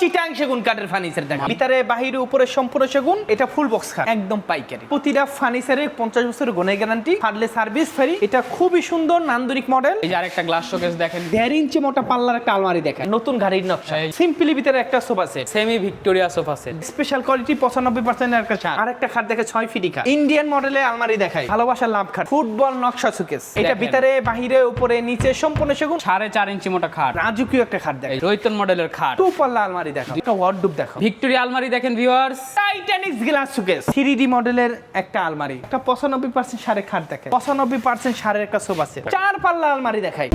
চিটাং সেগুন কাঠের ফার্নিচার দেখেন, ভিতরে বাহিরে উপরে সম্পূর্ণ সেগুন। এটা ফুল বক্স খাট, একদম পাইকারি। প্রতিটা ফার্নিচারে 50 বছরের গুণে গ্যারান্টি, ফাটলে সার্ভিস ফ্রি। এটা খুবই সুন্দর নান্দনিক মডেল। এই যে আরেকটা গ্লাস শোকেস দেখেন, 1.5 ইঞ্চি মোটা পাল্লার একটা আলমারি দেখেন, নতুন গাড়ির নকশা। সিম্পলি ভিতরে একটা sofa set, semi Victoria sofa set, special quality 95% এর একটা খাট। আরেকটা খাট দেখে 6 ফিট খাট, ইন্ডিয়ান মডেলের আলমারি দেখায়, ভালোবাসার লাভ খাট, ফুটবল নকশা শোকেস। এটা ভিতরে বাহিরে উপরে নিচে সম্পূর্ণ সেগুন, 4.5 ইঞ্চি মোটা খাট, রাজকীয় একটা খাট দেখেন, রৈতন মডেলের খাট, 2 পাল্লা আলমারি দেখেন, একটা ওয়ার্ডরোব দেখো, ভিক্টোরিয়া আলমারি দেখেন viewers, Titanic glass showcase, 3D মডেলের একটা আলমারি, একটা 95% সারের খাট দেখেন, 95% সারের একটা সোফা সেট, 4 পাল্লা আলমারি দেখাই।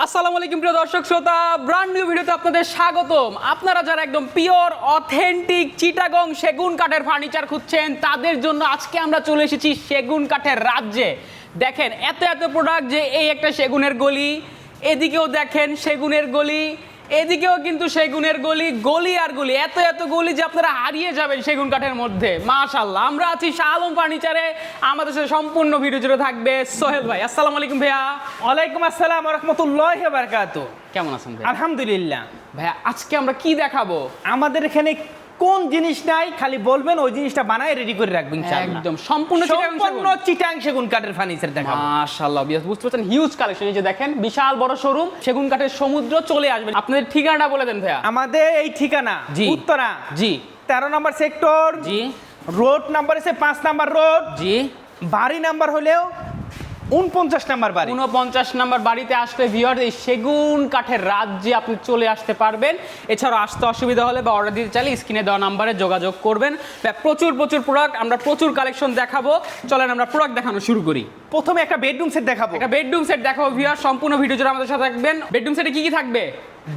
আসসালামু আলাইকুম প্রিয় দর্শক শ্রোতা, ব্র্যান্ড নিউ ভিডিওতে আপনাদের স্বাগতম। আপনারা যারা একদম পিওর অথেন্টিক চিটাগং সেগুন কাঠের ফার্নিচার খুঁজছেন, তাদের জন্য আজকে আমরা চলে এসেছি সেগুন কাঠের রাজ্যে। দেখেন এত এত প্রোডাক্ট, যে এই একটা সেগুনের গলি, এদিকেও দেখেন সেগুনের গলি, এদিকেও কিন্তু সেগুনের গলি, গলি আর গলি, এত এত গলি যে আপনারা হারিয়ে যাবেন সেগুন কাঠের মধ্যে। মাশাআল্লাহ, আমরা আছি শাহ আলম ফার্নিচারে। আমাদের সাথে সম্পূর্ণ ভিডিও জুড়ে থাকবে সোহেল ভাই। আসসালামু আলাইকুম ভাইয়া। ওয়ালাইকুম আসসালাম ওয়া রাহমাতুল্লাহি ওয়া বারাকাতুহু। কেমন আছেন ভাই? আলহামদুলিল্লাহ। ভাইয়া আজকে আমরা কি দেখাবো? আমাদের এখানে কোন জিনিস নাই খালি বলবেন, ওই জিনিসটা বানায় রেডি করে রাখবেন ইনশাআল্লাহ। একদম সম্পূর্ণ চিটাং সেগুন কাঠের ফার্নিচার দেখাবো। মাশাআল্লাহ, বুঝতে পারছেন হিউজ কালেকশন। এই যে দেখেন বিশাল বড় শোরুম, সেগুন কাঠের সমুদ্র। চলে আসবেন। আপনাদের ঠিকানাটা বলে দেন ভাইয়া। আমাদের এই ঠিকানা জি। উত্তরা, জি 13 নম্বর সেক্টর, জি রোড নাম্বার আছে 5 নাম্বার রোড, জি বাড়ি নাম্বার হলেও 49 নাম্বার বাড়ি। 49 নাম্বার বাড়িতে আসলে ভিউয়ার এই সেগুন কাঠের রাজ্যে আপনি চলে আসতে পারবেন। এছাড়াও আসতে অসুবিধা হলে বা অর্ডার দিতে চাইলে স্ক্রিনে দেওয়া নাম্বারে যোগাযোগ করবেন। প্রচুর প্রচুর প্রোডাক্ট, আমরা প্রচুর কালেকশন দেখাবো। চলেন আমরা প্রোডাক্ট দেখানো শুরু করি। প্রথমে একটা বেডরুম সেট দেখাবো। একটা বেডরুম সেট দেখাবো ভিউয়ার, সম্পূর্ণ ভিডিও জুড়ে আমাদের সাথে থাকবেন। বেডরুম সেটে কি কি থাকবে?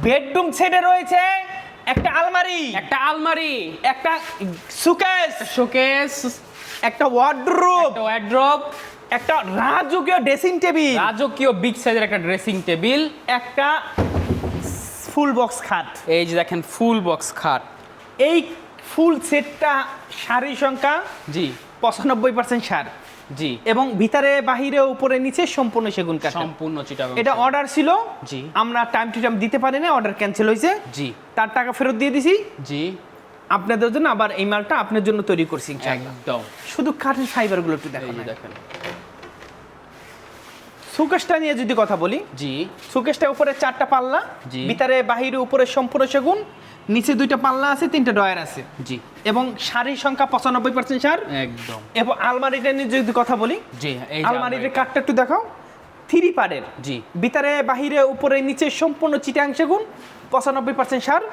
বেডরুম সেটে রয়েছে একটা আলমারি, একটা আলমারি, একটা সুকেস, শোকেস, একটা ওয়ার্ডরোব, একটা ওয়ার্ড্রপ, একটা রাজকীয় ড্রেসিং টেবিল, রাজকীয় বিগ সাইজের একটা ড্রেসিং টেবিল, একটা ফুল বক্স খাট। এই যে দেখেন ফুল বক্স খাট। এই ফুল সেটটা শাড়ির সংখ্যা জি 95% সার, জি এবং ভিতরে বাহিরে উপরে নিচে সম্পূর্ণ সেগুন কাঠ। সম্পূর্ণ চিটাগং। এটা অর্ডার ছিল, জি আমরা টাইম টু টাইম দিতে পারি না, অর্ডার ক্যান্সেল হয়েছে, জি তার টাকা ফেরত দিয়ে দিছি। জি আপনাদের জন্য আবার এই মালটা আপনার জন্য তৈরি করছি ইনশাআল্লাহ। একদম। শুধু কাঠের ফাইবারগুলো একটু এই দেখেন। যে দেখেন সুকেশটা নিয়ে যদি কথা বলি, জি সুকেশটা উপরে 4টা পাল্লা, জি। ভিতরে বাহিরে উপরে সম্পূর্ণ সেগুন, নিচে 2টা পাল্লা আছে, 3টা ডয়ার আছে, জি এবং শাড়ির সংখ্যা 95% সার। একদম। এবং আলমারিটা নিয়ে যদি কথা বলি, জি এই যে আলমারির কাঠটা একটু দেখাও, 3 পারের, জি ভিতরে বাহিরে উপরে নিচে সম্পূর্ণ চিটাং সেগুন, 95% সার,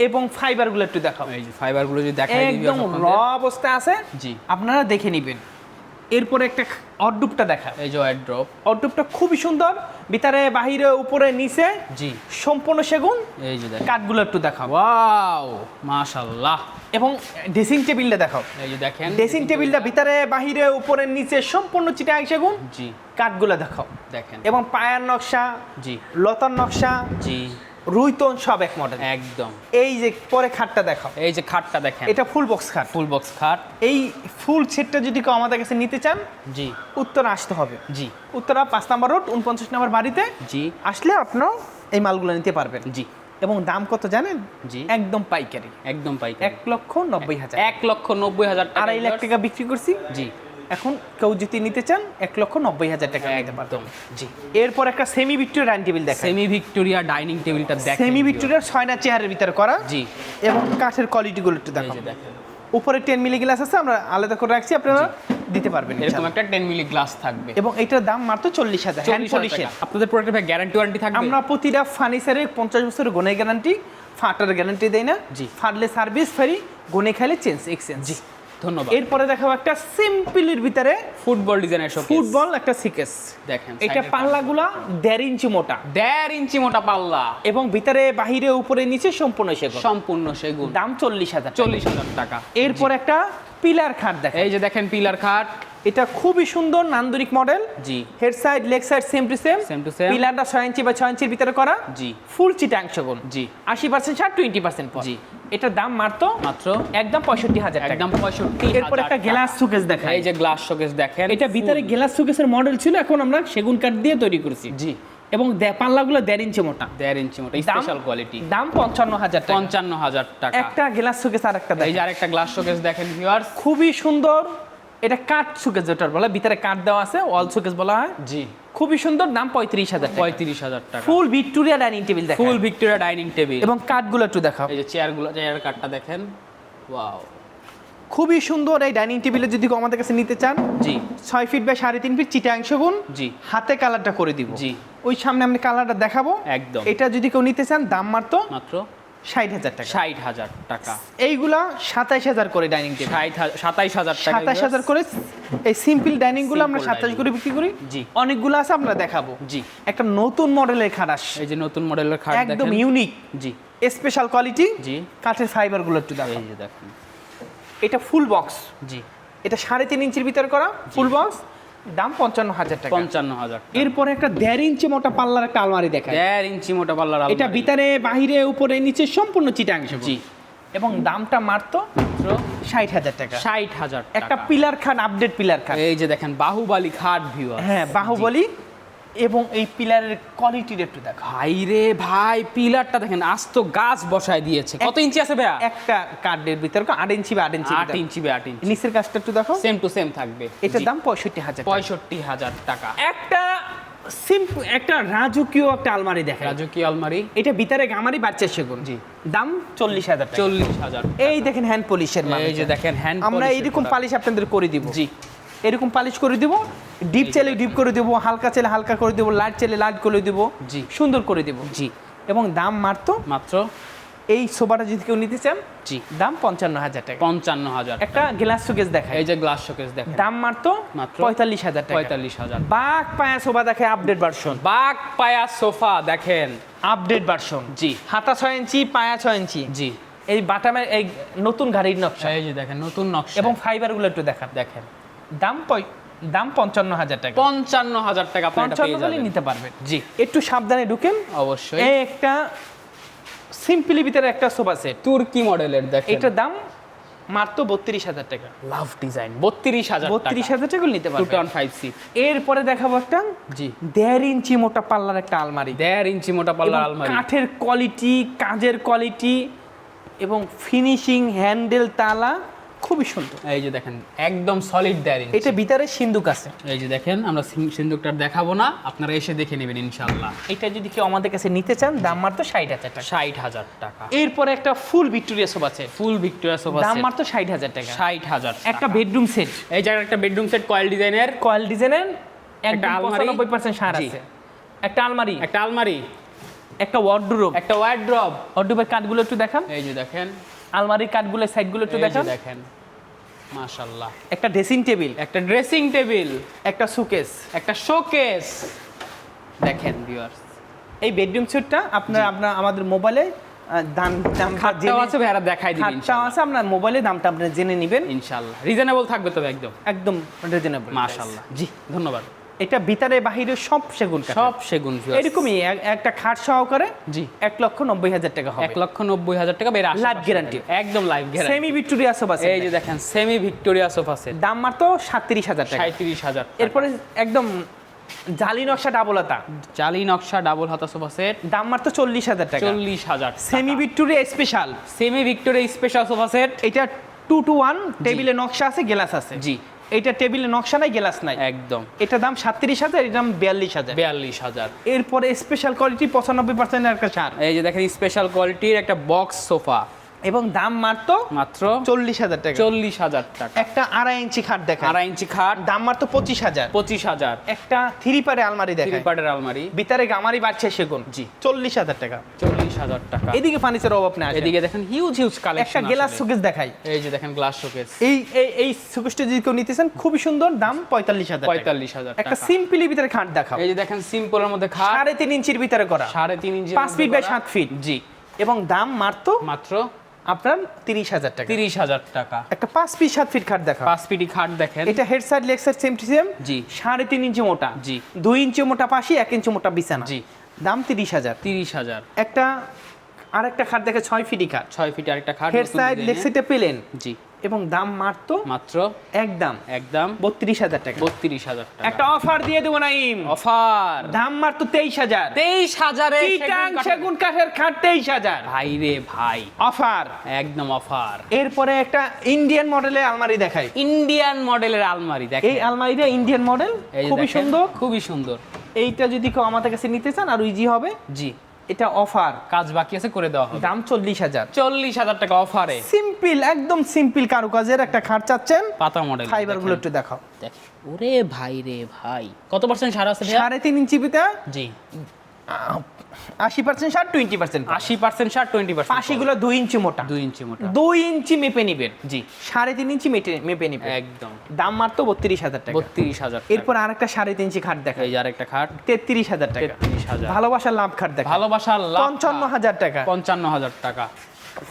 এবং ফাইবারগুলো একটু দেখাও। এই যে ফাইবারগুলো যদি দেখাই দিই একদম র অবস্থা আছে, জি আপনারা দেখে নেবেন। এরপরে একটা অর্ডুপটা দেখা, এই যে ওয়ার্ড্রপ, অর্ডুপটা খুবই সুন্দর, ভিতরে বাহিরে উপরে নিচে জি সম্পূর্ণ সেগুন, এই যে দেখেন কাঠগুলো একটু দেখাও, ওয়াও মাশাআল্লাহ। এবং ড্রেসিং টেবিলটা দেখাও। এই যে দেখেন ড্রেসিং টেবিলটা ভিতরে বাহিরে উপরে নিচে সম্পূর্ণ চিটাং সেগুন, জি কাঠগুলো দেখাও, দেখেন এবং পায়ার নকশা, জি লতার নকশা, জি রুইতন সব এক মডেল। একদম। এই যে পরে খাটটা দেখাও, এই যে খাটটা দেখেন, এটা ফুল বক্স খাট। ফুল বক্স খাট। এই ফুল সেটটা যদি কেউ আমাদের কাছে নিতে চান, জি উত্তরা আসতে হবে। জি উত্তরা 5 নম্বর রোড, 49 নম্বর বাড়িতে জি আসলে আপনারা এই মালগুলো নিতে পারবেন। জি এবং দাম কত জানেন? জি একদম পাইকারি, একদম পাইকারি। 1,90,000। 1,90,000 টাকা। 2.5 লাখ টাকা বিক্রি করছি, জি এখন কেউ যদি নিতে চান 1,90,000 টাকা নিতে পারবেন। একদম। জি এরপর একটা সেমি ভিক্টোরিয়া ডাইনিং টেবিল দেখা, সেমি ভিক্টোরিয়া ডাইনিং টেবিলটা দেখেন। সেমি ভিক্টোরিয়ার 6 চেয়ারের ভিতরে করা, জি এবং কাঠের কোয়ালিটিগুলো একটু এই দেখো। যে দেখেন উপরে 10 মিলি গ্লাস আছে, আমরা আলাদা করে রাখছি, আপনারা দিতে পারবেন এরকম ইনশাআল্লাহ। একটা 10 মিলি গ্লাস থাকবে। এবং এটার দাম মাত্র 40,000 হ্যান্ড 40,000 পলিশের। টাকা। আপনাদের প্রোডাক্টের ভাই গ্যারান্টি ওয়ারেন্টি থাকবে? আমরা প্রতিটা ফার্নিচারে 50 বছরের গুণে গ্যারান্টি, ফাটার গ্যারান্টি দেই না, জি। ফাটলে সার্ভিস ফ্রি, গুণে খাইলে চেঞ্জ এক্সচেঞ্জ। জি ধন্যবাদ। এরপরে দেখাবো একটা সিম্পলের ভিতরে ফুটবল ডিজাইনের শোকেস ফুটবল, একটা সিকেস দেখেন। এটা পাল্লাগুলা 1.5 ইঞ্চি মোটা, 1.5 ইঞ্চি মোটা পাল্লা, এবং ভিতরে বাহিরে উপরে নিচে সম্পূর্ণ সেগুন, সম্পূর্ণ সেগুন, দাম 40,000। 40,000 টাকা। এরপর একটা পিলার খাট দেখা, এই যে দেখেন পিলার খাট, এটা খুবই সুন্দর নান্দনিক model, G head side leg side same to same, Same to same। পিলারটা 6 ইঞ্চি বা 6 ইঞ্চির ভিতরে করা, জি ফুল চিটাং সেগুন, জি 80% ছাড়, 20% পর। জি। এটার দাম মাত্র মাত্র একদম 65,000 টাকা। একদম 65,000 এরপর একটা গ্লাস সুকেস দেখা, এই যে গ্লাস শোকেস দেখেন। এটা ভিতরে গ্লাস সুকেসের মডেল ছিল, এখন আমরা সেগুন কাঠ দিয়ে তৈরি করেছি। জি এবং পাল্লাগুলো 1.5 ইঞ্চি মোটা। 1.5 ইঞ্চি মোটা দাম- স্পেশাল কোয়ালিটি। দাম 55,000 টাকা। 55,000 টাকা। একটা গ্লাস শোকেস আর একটা এই যে আরেকটা গ্লাস শোকেস দেখেন ভিউয়ার্স, খুবই সুন্দর। এটা কাঠ শোকেস যেটা বলে, ভিতরে কাঠ দেওয়া আছে, ওয়াল শোকেস বলা হয়। জি খুবই সুন্দর, দাম 35,000 টাকা। 35,000 টাকা। ফুল ভিক্টোরিয়া ডাইনিং টেবিল দেখেন। ফুল ভিক্টোরিয়া ডাইনিং টেবিল। এবং কাঠগুলো একটু দেখাও। এই যে চেয়ারের কাঠটা দেখেন, ওয়াও খুবই সুন্দর। এই ডাইনিং টেবিলে যদি কেউ আমাদের কাছে নিতে চান, জি 6 ফিট বাই 3.5 ফিট চিটাং সেগুন, জি হাতে কালারটা করে দিব। জি ওই সামনে আমি কালারটা দেখাবো। একদম। এটা যদি কেউ নিতে চান, দাম মাত্র মাত্র 60,000 টাকা। 60,000 টাকা। এইগুলা 27,000 করে ডাইনিং টেবিল। 27,000 টাকা। 27,000 করে। এই সিম্পল ডাইনিং গুলো আমরা Simple 27 করে বিক্রি করি। জি। অনেকগুলো আছে, আমরা দেখাবো। জি একটা নতুন মডেলের খাট আসছে, এই যে নতুন মডেলের খাট দেখেন, একদম ইউনিক, জি স্পেশাল কোয়ালিটি। জি কাঠের ফাইবার গুলো একটু দেখো। এই যে দেখেন, এটা ফুল বক্স, জি এটা 3.5 ইঞ্চির ভিতরে করা ফুল বক্স, দাম 55,000 টাকা। 55,000 টাকা। এরপরে একটা 1.5 ইঞ্চি মোটা পাল্লার একটা আলমারি দেখায়। 1.5 ইঞ্চি মোটা পাল্লার আলমারি। এটা ভিতরে বাহিরে উপরে নিচে সম্পূর্ণ চিটাং সেগুন। জি এবং দামটা মাত্র 60,000 টাকা। 60,000 একটা টাকা। পিলার খাট, আপডেট পিলার খাট। এই যে দেখেন বাহুবলী খাট ভিউয়ার। হ্যাঁ, বাহুবলী। এবং এই পিলারের কোয়ালিটির একটু দেখো। ভাই রে ভাই, পিলারটা দেখেন আস্ত গাছ বসায় দিয়েছে। কত ইঞ্চি আছে ভাইয়া? একটা কার্ডের ভিতরে 8 ইঞ্চি বা 8 ইঞ্চি। 8 ইঞ্চি বা 8 ইঞ্চি। নিচের কাজটা একটু দেখো, সেম টু সেম থাকবে। এটার জি। দাম 65,000 টাকা। 65,000 টাকা। একটা সিম্পল একটা রাজকীয় একটা আলমারি দেখেন। রাজকীয় আলমারি। এটা ভিতরে গামারি বাচ্চা সেগুন। জি। দাম 40,000 টাকা। 40,000। এই দেখেন হ্যান্ড পলিশের মানে। এই যে দেখেন হ্যান্ড আমরা এইরকম পালিশ আপনাদের করে দিব। জি এরকম পালিশ করে দিব, ডিপ চাইলে ডিপ করে দিব, হালকা চাইলে হালকা করে দিব, লাইট চাইলে লাইট করে দিব, জি সুন্দর করে দিব। জি। এবং দাম মাত্র, মাত্র এই সোফাটা যদি কেউ নিতে চান, জি দাম 55,000 টাকা। 55,000। একটা গ্লাস শোকেস দেখায়, এই যে গ্লাস শোকেস দেখেন, দাম মাত্র মাত্র 45,000 টাকা। 45,000। বাঘ পায়া সোফা দেখে, আপডেট ভার্সন। বাঘ পায়া সোফা দেখেন, আপডেট ভার্সন। জি হাতা 6 ইঞ্চি, পায়া 6 ইঞ্চি। জি। এই বাটামের এই নতুন গাড়ির নকশা এই যে দেখেন নতুন নকশা এবং ফাইবারগুলো একটু দেখান। দেখেন, দাম 55,000 টাকা। 55,000 টাকা আপনি এটা 55 পেয়ে বলে যাবেন। নিতে পারবেন। জি একটু সাবধানে ঢুকেন। অবশ্যই। এই একটা সিম্পলি ভিতরে একটা সোফা সেট, তুর্কি মডেলের দেখেন, এটার দাম মাত্র 32,000 টাকা। লাভ ডিজাইন 32,000 টাকা। 32,000 টাকা নিতে পারবেন। 2.5 সিট। এরপরে দেখাবো একটা জি 1.5 ইঞ্চি মোটা পাল্লার একটা আলমারি। 1.5 ইঞ্চি মোটা পাল্লার এবং আলমারি। কাঠের কোয়ালিটি, কাজের কোয়ালিটি এবং ফিনিশিং, হ্যান্ডেল, তালা খুবই সুন্দর। এই যে দেখেন একদম সলিড 1.5 ইঞ্চি। এটা ভিতরে সিন্দুক আছে। এই যে দেখেন, আমরা সিন্দুকটা দেখাবো না, আপনারা এসে দেখে নেবেন ইনশাআল্লাহ। এটা যদি কেউ আমাদের কাছে নিতে চান, দাম মাত্র 60,000 টাকা। 60,000 টাকা। এরপরে একটা ফুল ভিক্টোরিয়া সোফা সেট, ফুল ভিক্টোরিয়া সোফা দাম সেট, মাত্র 60,000 টাকা। 60,000। একটা বেডরুম সেট, এই জায়গায় একটা বেডরুম সেট কয়েল ডিজাইনের, কয়েল ডিজাইনের, একটা আলমারি, 95% সার জি। আছে। একটা আলমারি, একটা আলমারি, একটা ওয়ার্ডরোব। একটা ওয়ার্ড্রব। ওয়ার্ডরোবের কাঠগুলো একটু দেখান। এই যে দেখেন, আলমারির কাঠগুলোর সাইডগুলো একটু এই যে দেখান। দেখেন, মাশাআল্লাহ। একটা ড্রেসিং টেবিল, একটা ড্রেসিং টেবিল, একটা সুকেস। একটা শোকেস দেখেন ভিউয়ার্স। এই বেডরুম সেটটা আপনার আমাদের মোবাইলে দাম খাটটাও আছে ভাইরা, দেখাই দিবেন খাটটাও আছে, আপনার মোবাইলে দামটা আপনি জেনে নেবেন। ইনশাআল্লাহ। রিজনেবল থাকবে তবে একদম, একদম রিজনেবল। মাশাআল্লাহ। জি ধন্যবাদ। এটা ভিতরে বাহিরে সব সেগুন কাঠ, সব সেগুন ভিউয়ার্স। এরকমই একটা খাট সহকারে জি 1,90,000 টাকা হবে। 1,90,000 টাকা বের আসে। Live guarantee। একদম live guarantee. Semi Victoria sofa set, এই যে দেখেন সেমি ভিক্টোরিয়া সোফা সেট, দাম মাত্র 37,000 টাকা। 37,000। এরপরে একদম জালি নকশা ডাবল হাতা, জালি নকশা ডাবল হাতা সোফা সেট, দাম মাত্র 40,000 টাকা। 40,000। Semi Victoria special, semi Victoria special sofa set, এটা 2-to-1, টেবিলে নকশা আছে, গ্লাস আছে। জি এটা টেবিলে নকশা নাই, গ্লাস নাই। একদম এটা দাম 37,000, এর দাম 42,000। 42,000। এরপরে স্পেশাল কোয়ালিটি 95% একটা ছাড়, এই যে দেখেন স্পেশাল কোয়ালিটির একটা বক্স সোফা, এবং দাম মাত্র মাত্র 40,000 টাকা। 40,000 টাকা। একটা 2.5 ইঞ্চি খাট দেখা, 2.5 ইঞ্চি খাট, দাম মাত্র 25,000। 25,000। একটা 3 পারে আলমারি দেখা, 3 পার্টের আলমারি, ভিতরে গামারি বাড়ছে সেগুন, জি 40,000 টাকা। 40,000 টাকা। এদিকে ফার্নিচার অভাব না। এদিকে দেখেন হিউজ একটা কালেকশন। গ্লাস শোকেস দেখাই। এই যে দেখেন গ্লাস শোকেস, এই এই এই শোকেসটা যদি কেউ নিতে চান, খুবই সুন্দর, দাম 45,000 টাকা। 45,000 একটা টাকা। সিম্পলি ভিতরে খাট দেখাও, এই যে দেখেন সিম্পলের মধ্যে খাট, 3.5 ইঞ্চির ভিতরে করা, 3.5 ইঞ্চি, 5 ফিট বাই 7 ফিট, জি এবং দাম মাত্র মাত্র আপনার 30,000 টাকা। 30,000 টাকা। একটা 5 ফিট 7 ফিট খাট দেখা, 5 ফিটি খাট দেখেন, এটা head side leg side same to same, জি 3.5 ইঞ্চি মোটা, জি 2 ইঞ্চি মোটা পাশি, 1 ইঞ্চি মোটা বিছানা, জি দাম 30,000। 30,000। একটা আরেকটা খাট দেখে 6 ফিটি খাট, 6 ফিট আরেকটা খাট, হেড নতুন সাইড ডিজাইনের। লেগ সাইডে পেলেন জি, এবং দাম মাত্র মাত্র একদম একদম 32,000 টাকা। 32,000 টাকা। একটা অফার দিয়ে দেবো নাইম, অফার দাম মাত্র 23,000। 23,000 এ চিটাং সেগুন কাঠের খাট 23,000 ভাই রে ভাই, অফার। একদম অফার। এরপরে একটা ইন্ডিয়ান মডেলের আলমারি দেখাই। ইন্ডিয়ান মডেলের আলমারি দেখেন, এই আলমারিটা ইন্ডিয়ান মডেল, এই যে খুবই দেখেন, সুন্দর। খুবই সুন্দর। এইটা যদি কেউ আমাদের কাছে নিতে চান আর ইজি হবে, জি, এটা অফার, কাজ বাকি আছে করে দেওয়া হবে। দাম 40,000। 40,000 টাকা অফারে সিম্পল, একদম সিম্পল কারুকাজের একটা খাট চাচ্ছেন, পাতা মডেল। ফাইবার গুলো একটু দেখাও। দেখেন, ওরে ভাই রে ভাই, কত পার্সেন্ট ছাড় আছে ভাইয়া? 3.5 ইঞ্চি পিতা, জি, 80% ছাড়, 20%। 80% ছাড়, 20% পাশিগুলো 2 ইঞ্চি মোটা, 2 ইঞ্চি মোটা। 2 ইঞ্চি মেপে নিবেন। জি, 3.5 ইঞ্চি মেপে নিবেন। একদম দাম মাত্র 32,000 টাকা। 32,000 টাকা। এরপর আরেকটা 3.5 ইঞ্চি খাট দেখাই, এই যে আরেকটা খাট, 33,000 টাকা। 33,000। ভালোবাসার লাভ খাট দেখাই, ভালোবাসার লাভ 55,000 টাকা। 55,000 টাকা।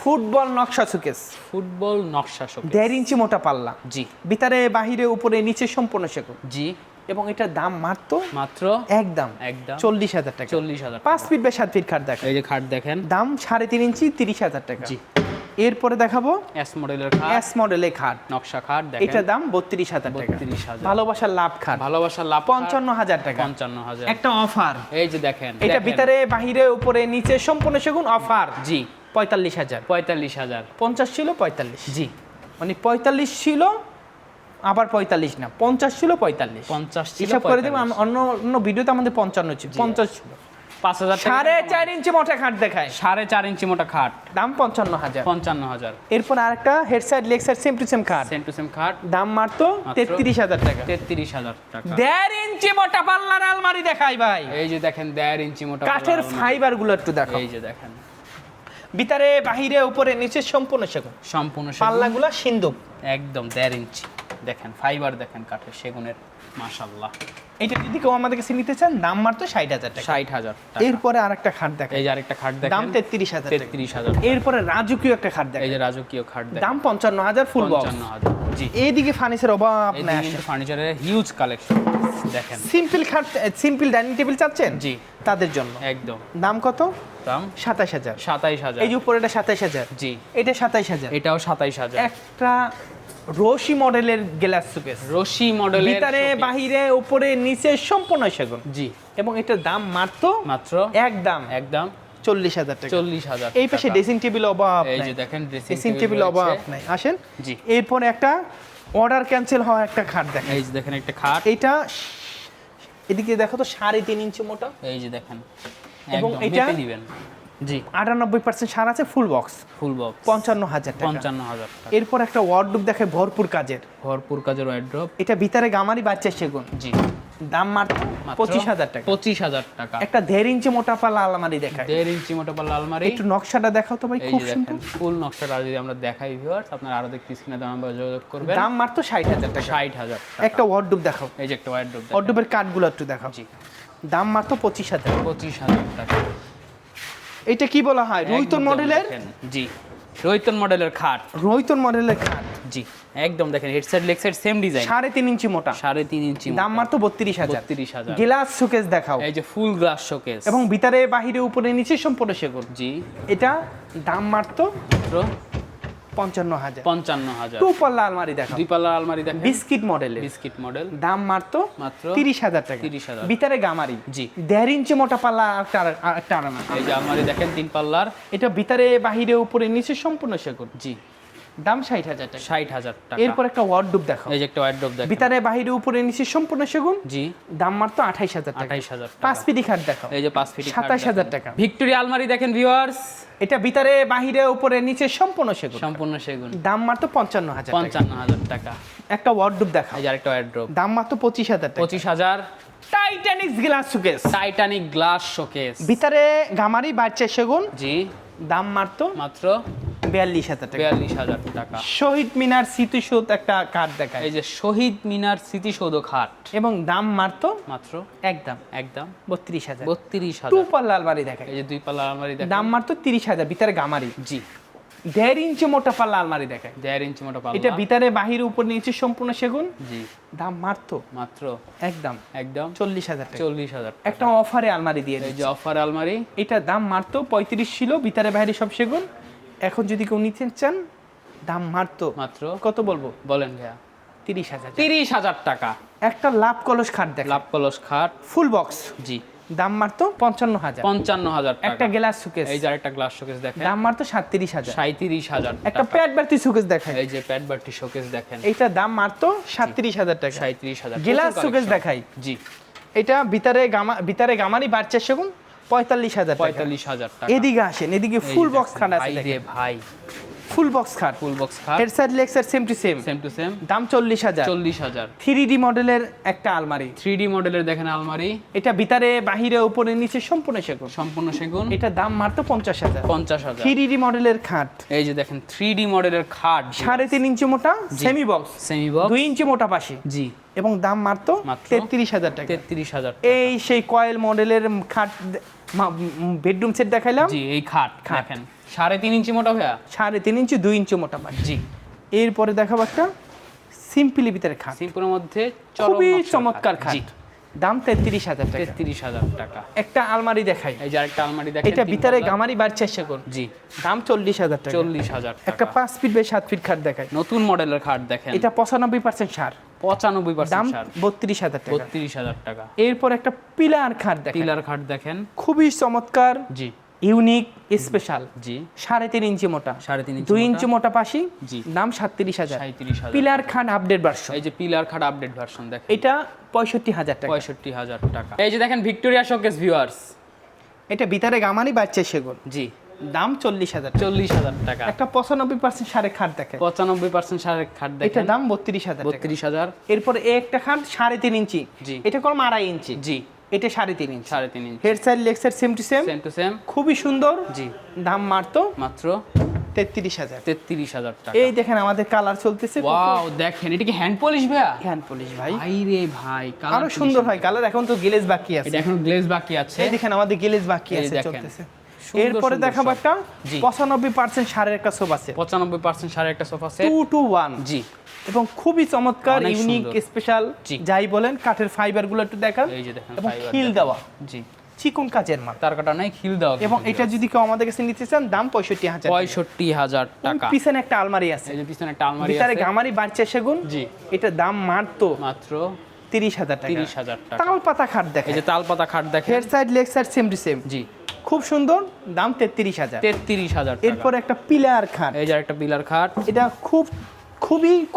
ফুটবল নকশা সুকেস, ফুটবল নকশা শোকেস। 1.5 ইঞ্চি মোটা পাল্লা, জি, ভিতরে বাহিরে উপরে নিচে সম্পূর্ণ সেগুন, জি, এবং এটার দাম মাত্র মাত্র একদম একদম 40,000 টাকা। 40,000 5 ফিট বাই 7 ফিট খাট দেখাই, এই যে খাট দেখেন, দাম 3.5 ইঞ্চি 30,000 টাকা। জি। এরপরে দেখাবো এস মডেলের খাট, এস মডেলের খাট, নকশা খাট দেখেন, এটার দাম 32,000 টাকা। 32,000। ভালোবাসার লাভ খাট ভালোবাসার লাভ 55,000 টাকা। 55,000। একটা অফার, এই যে দেখেন, এটা দেখেন। ভিতরে বাহিরে উপরে নিচে সম্পূর্ণ সেগুন, অফার জি, 45,000। 45,000। 50 ছিল 45, জি, মানে 45 ছিল আবার 45 না, 50 ছিল 45, 50 ছিল হিসাব করে দেবো। 45। অন্য অন্য ভিডিওতে আমাদের 55 ছিল, 50 ছিল। 5,000 টাকা। 4.5 ইঞ্চি মোটা খাট দেখায়, 4.5 ইঞ্চি মোটা খাট, দাম 55,000। 55,000। এরপর আরেকটা head side leg side same to same খাট, সেম টু সেম খাট, দাম মাত্র মাত্র 33,000 টাকা। 33,000 টাকা। 1.5 ইঞ্চি মোটা পাল্লার আলমারি দেখাই ভাই, এই যে দেখেন, 1.5 ইঞ্চি মোটা কাঠের পাল্লার আলমারি। ফাইবার গুলো একটু দেখাও। এই যে দেখেন, ভিতরে বাহিরে উপরে নিচে সম্পূর্ণ সেগুন, সম্পূর্ণ সেগুন। পাল্লাগুলো সিন্দুক। একদম 1.5 ইঞ্চি দেখেন, ফাইবার দেখেন কাঠের সেগুনের, মাশাআল্লাহ। এটা যদি কেউ আমাদের কাছে নিতে চান, দাম মাত্র 60,000 টাকা। 60,000 টাকা। এরপরে আরেকটা খাট দেখাই, এই যে আরেকটা খাট দেখেন, দাম 33,000 টাকা। 33,000। এরপরে রাজকীয় একটা খাট এই দেখাই, যে রাজকীয় খাট দেখেন, দাম 55,000 ফুল বক্স। 55,000। জি, এইদিকে ফার্নিচার অভাব এই নাই। কিন্তু ফার্নিচারের হিউজ কালেকশন দেখেন। সিম্পল খাট, সিম্পল ডাইনিং টেবিল চাচ্ছেন, জি, তাদের জন্য একদম। দাম কত? দাম 27,000। 27,000। এই যে উপরে এটা 27,000, জি, এটা 27,000। এটাও 27,000। একটা রশি মডেলের গ্লাস সুকেস, রশি মডেলের ভিতরে শোকেস। বাহিরে উপরে নিচে সম্পূর্ণ সেগুন, জি, এবং এটার দাম মাত্র মাত্র একদম একদম 40,000 টাকা। 40,000। এই পাশে ড্রেসিং টেবিল অভাব এই নাই, যে দেখেন, ড্রেসিং টেবিল অভাব নাই। আসেন, জি, এরপরে একটা অর্ডার ক্যান্সেল হওয়া একটা খাট দেখেন, এই যে দেখেন একটা খাট, এইটা এদিকে দেখো তো 3.5 ইঞ্চি মোটা, এই যে দেখেন, এবং একদম এটা- মেপে নিবেন। জি, 98% সার আছে, ফুল বক্স, ফুল বক্স 55,000 টাকা। 55,000 টাকা। এরপর একটা ওয়ার্ডরোব দেখে ভরপুর কাজের, ভরপুর কাজের ওয়ার্ড্রপ। এটা ভিতরে গামারি বাচ্চা সেগুন, জি, দাম মাত্র 25,000 টাকা। 25,000 টাকা। একটা 1.5 ইঞ্চি মোটা পাল্লা আলমারি দেখায়, 1.5 ইঞ্চি মোটা পাল্লা আলমারি। একটু নকশাটা দেখাও তো ভাই, এই খুব যে সুন্দর। দেখেন, ফুল নকশাটা যদি আমরা দেখাই ভিউয়ার্স, আপনারা আরো দেখতে স্ক্রিনে নাম্বার যোগাযোগ করবেন। দাম মাত্র 60,000 টাকা। 60,000 টাকা। একটা ওয়ার্ডরোব দেখাও, এই যে একটা ওয়ার্ড্রপ দেখেন। ওয়ার্ডরোবের কাঠগুলো একটু দেখাও, জি, দাম মাত্র 25,000। 25,000 টাকা। এটা কি বলা হয়? রোহিতন একদম মডেলের, দেখেন, জি, রোহিতন মডেলের খাট। রোহিতন মডেলের খাট, জি, একদম দেখেন, head side leg side same design, 3.5 ইঞ্চি মোটা, 3.5 ইঞ্চি দাম মাত্র 32,000। 32,000। গ্লাস শোকেস দেখাও, এই যে ফুল গ্লাস শোকেস, এবং ভিতরে বাহিরে উপরে নিচে সম্পূর্ণ সেগুন, জি, এটা দাম মাত্র মাত্র 55,000। 55,000। টু পাল্লা আলমারি দেখাও, দুই পাল্লার আলমারি দেখেন, বিস্কিট মডেলের, বিস্কিট মডেল, দাম মাত্র মাত্র 30,000 টাকা। 30,000। ভিতরে গামারি, জি, 1.5 ইঞ্চি মোটা পাল্লা একটা আলমারি, এই যে আলমারি দেখেন, তিন পাল্লার, এটা ভিতরে বাহিরে উপরে নিচে সম্পূর্ণ সেগুন, জি, দাম 60,000 টাকা। 60,000 টাকা। এরপর একটা ওয়ার্ডরোব দেখাও, এই যে একটা ওয়ার্ড্রপ দেখেন, ভিতরে বাহিরে উপরে নিচে সম্পূর্ণ সেগুন, জি, দাম মাত্র 28,000 টাকা। 28,000 টাকা। 5 ফিটি খাট দেখাও, এই যে 5 ফিট 27,000 টাকা। ভিক্টোরিয়া আলমারি দেখেন ভিউয়ার্স, এটা ভিতরে বাহিরে উপরে নিচে সম্পূর্ণ সেগুন, সম্পূর্ণ সেগুন, দাম মাত্র 55,000 টাকা। 55,000 টাকা। একটা ওয়ার্ডরোব দেখাও, এই যে আরেকটা ওয়ার্ড্রপ, দাম মাত্র 25,000 টাকা। 25,000। Titanic glass showcase, Titanic glass showcase, ভিতরে গামারি বাচ্চা সেগুন, জি, দাম মাত্র মাত্র 42,000 টাকা। 42,000 টাকা। শহীদ মিনার স্মৃতিসৌধ একটা কাঠ দেখায়, এই যে শহীদ মিনার স্মৃতিসৌধ খাট, এবং দাম মাত্র মাত্র একদম একদম 32,000। 32,000। টু পাল্লা আলমারি দেখায়, এই যে দুই পাল্লা আলমারি দেখেন, দাম মাত্র 30,000, ভিতরে গামারি, জি, 1.5 ইঞ্চি মোটা পাল্লা আলমারি দেখাই। 1.5 ইঞ্চি মোটা পাল্লা। এটা ভিতরে বাহিরে উপর নিচে সম্পূর্ণ সেগুন। জি। দাম মাত্র মাত্র একদম 40,000 টাকা। 40,000 একটা অফারে আলমারি দিয়ে এই দিচ্ছি। যে অফার আলমারি, এটা দাম মাত্র 35 ছিল, ভিতরে বাইরে সব সেগুন। এখন যদি কেউ নিতে চান দাম মাত্র কত বলবো বলেন ভাইয়া? 30,000। 30,000 টাকা। একটা লাভ কলস খাট দেখ, লাভ কলস খাট, ফুল বক্স। জি। দাম মাত্র 55,000। 55,000 টাকা। একটা গ্লাস শোকেস, এই যে আরেকটা গ্লাস শোকেস দেখেন, দাম মাত্র 37,000। 37,000 একটা টাকা। প্যাড বাড়তি শোকেস দেখাই, এই যে প্যাড বাটি শোকেস দেখেন, এইটা দাম মাত্র 37,000 টাকা। 37,000। গ্লাস শোকেস দেখাই, জি। এটা ভিতরে গামারি বাড়ছে সেগুন 45,000 টাকা। 45,000 টাকা। এদিকে আসেন, এদিকে ফুল বক্স খাট আছে ভাই রে দেখেন, ভাই, ফুল বক্স খাট, ফুল বক্স খাট, head side leg side same to same, same to same, দাম 40,000। 40,000। 3D মডেলের একটা আলমারি, 3D মডেলের দেখেন আলমারি, এটা ভিতরে বাহিরে উপরে নিচে সম্পূর্ণ সেগুন, সম্পূর্ণ সেগুন, এটা দাম মাত্র 50,000। 50,000। 3D মডেলের খাট, এই যে দেখেন 3D মডেলের খাট, 3.5 ইঞ্চি মোটা সেমি বক্স, সেমি বক্স, 2 ইঞ্চি মোটা পাশে, জি। এবং দাম মাত্র 33,000 টাকা। 33,000 এই সেই কয়েল মডেলের খাট, বেডরুম সেট দেখাইলাম। জি। এই খাট দেখেন 3.5 ইঞ্চি মোটা ভাইয়া, 3.5 ইঞ্চি 2 ইঞ্চি মোটা পাশে। জি। এরপরে দেখাবো একটা সিম্পলি ভিতরে খাট, সিম্পলের মধ্যে চরম খুবই নকশার চমৎকার খাট, জি। দাম 33,000 টাকা। 33,000 টাকা। একটা আলমারি দেখাই, এই যে আরেকটা আলমারি দেখেন, এটা 3 ভিতরে পাল্লা। গামারি বাড়ছে সেগুন, জি। দাম 40,000 টাকা। 40,000 একটা টাকা। 5 ফিট বাই 7 ফিট খাট দেখাই, নতুন মডেলের খাট দেখেন, এটা 95% সার, 95% দাম ছাড়, 32,000 টাকা। 32,000 টাকা। এরপর একটা পিলার খাট দেখাই, পিলার খাট দেখেন, খুবই চমৎকার, জি। ইউনিক, স্পেশাল, জি। 3.5 ইঞ্চি মোটা, 3.5 ইঞ্চি 2 ইঞ্চি মোটা পাশি, জি। দাম 37,000। 37,000। পিলার খাট আপডেট ভার্সন, এই যে পিলার খাট আপডেট ভার্সন দেখেন, এটা 65,000 টাকা। 65,000 টাকা। এই যে দেখেন ভিক্টোরিয়া শোকেস ভিউয়ার্স, এটা ভিতরে গামারি বাড়ছে সেগুন, জি। দাম 40,000 টাকা। 40,000 টাকা। একটা 95% সারের খাট দেখে, 95% সারের খাট এটা দেখেন, দাম 32,000 টাকা। 32,000। এরপরে একটা খাট 3.5 ইঞ্চি, জি। এটা কম 2.5 ইঞ্চি, জি। এটা 3.5 ইঞ্চি, 3.5 ইঞ্চি, head side leg side same to same, same to same, খুবই সুন্দর, জি। দাম মাত্র মাত্র 33,000। 33,000 টাকা। এই দেখেন আমাদের কালার চলতেছে, ওয়াও দেখেন, এটা কি হ্যান্ড পলিশ ভাইয়া? হ্যান্ড পলিশ ভাই, ভাই রে ভাই, কালার আরো সুন্দর হয় কালার, এখন তো গ্লেজ বাকি আছে। এটা এখন গ্লেজ বাকি আছে। এই দেখেন আমাদের গ্লেজ বাকি এই আছে, দেখেন। চলতেছে। সুন্দর এরপরে সুন্দর দেখাবো সব। একটা জি। 95% সারের একটা সোফা সেট, 95% সারের একটা সোফা সেট, 2 to 1, জি। এবং খুবই চমৎকার, অনেক ইউনিক, সুন্দর। স্পেশাল, জি। যাই বলেন। কাঠের ফাইবার গুলো একটু দেখান, এই যে দেখেন এবং fiber খিল দেখেন। দেওয়া, জি। চিকন কাজের মাল, তার কাটা নাই, খিল দাও। এবং এটা যদি কেউ আমাদের কাছে নিতে চান দাম 65,000 টাকা। 65,000 টাকা। পিছনে একটা আলমারি আছে, এই যে পিছনে একটা আলমারি ভিতরে আছে, গামারি বাড়ছে সেগুন, জি। এটা দাম মাত্র মাত্র 30,000 টাকা। 30,000 টাকা। তাল পাতা খাট এই দেখেন, যে তালপাতা খাট দেখেন, head side leg side same to same, জি। খুব সুন্দর, দাম 33,000। 33,000 টাকা। এরপর একটা পিলার খাট, এই যে একটা পিলার খাট, এটা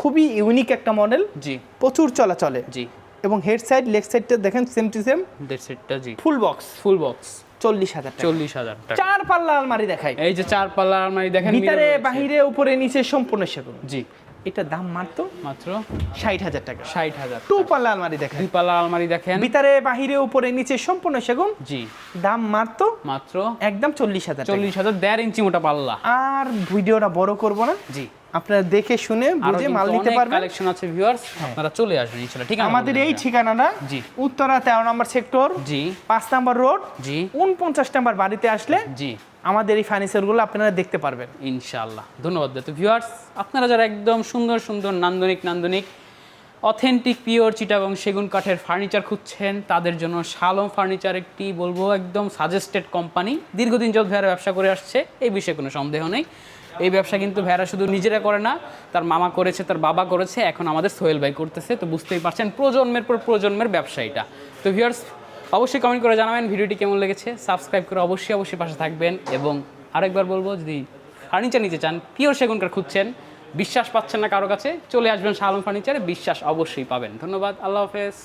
খুবই ইউনিক একটা মডেল, জি। প্রচুর চলাচলে, জি। এবং হেড সাইড লেগ সাইডটা দেখেন সেম টু সেম, দেড় সেটটা, জি। ফুল বক্স, ফুল বক্স, 40,000 টাকা। 40,000 টাকা। 4 পাল্লা আলমারি দেখাই, এই যে 4 পাল্লার আলমারি দেখেন, ভিতরে mirror রয়েছে। বাহিরে উপরে নিচে সম্পূর্ণ সেগুন, জি। এটা দাম মাত্র মাত্র 60,000 টাকা। 60,000। 2 পাল্লা আলমারি দেখাই, 2 পাল্লার আলমারি দেখেন, ভিতরে বাহিরে উপরে নিচে সম্পূর্ণ সেগুন, জি। দাম মাত্র মাত্র একদম 40,000 টাকা। 40,000, 1.5 ইঞ্চি মোটা পাল্লা, আর ভিডিওটা বড় করব না, জি। আপনারা দেখে শুনে আরো বুঝে মাল নিতে পারবেন। কালেকশন আছে ভিউয়ার্স, আপনারা চলে আসবেন ইনশাআল্লাহ। ঠিক আছে, আমাদের এই ঠিকানাটা জি। উত্তরা 13 নম্বর সেক্টর, জি। 5 নম্বর রোড, জি। 49 নম্বর বাড়িতে আসলে জি। আমাদের এই ফার্নিচারগুলো আপনারা দেখতে পারবেন ইনশাআল্লাহ। ধন্যবাদ। তো ভিউয়ার্স, আপনারা যারা একদম সুন্দর সুন্দর নান্দনিক অথেন্টিক পিওর চিটাগং সেগুন কাঠের ফার্নিচার খুঁজছেন, তাদের জন্য শালম ফার্নিচার একটি বলবো একদম সাজেস্টেড কোম্পানি। দীর্ঘদিন যাবত ভাইয়ারা ব্যবসা করে আসছে, এই বিষয়ে কোনো সন্দেহ নেই। এই ব্যবসা কিন্তু ভাইয়ারা শুধু নিজেরা করে না, তার মামা করেছে, তার বাবা করেছে, এখন আমাদের সোহেল ভাই করতেছে। তো বুঝতেই পারছেন প্রজন্মের পর প্রজন্মের ব্যবসা এটা। তো ভিউয়ার্স, অবশ্যই কমেন্ট করে জানাবেন ভিডিওটি কেমন লেগেছে, সাবস্ক্রাইব করে অবশ্যই পাশে থাকবেন। এবং আরেকবার বলবো, যদি ফার্নিচার নিতে চান, পিওর সেগুন কাঠ খুঁজছেন, বিশ্বাস পাচ্ছেন না কারো কাছে, চলে আসবেন শালম ফার্নিচারে, বিশ্বাস অবশ্যই পাবেন। ধন্যবাদ, আল্লাহ হাফেজ।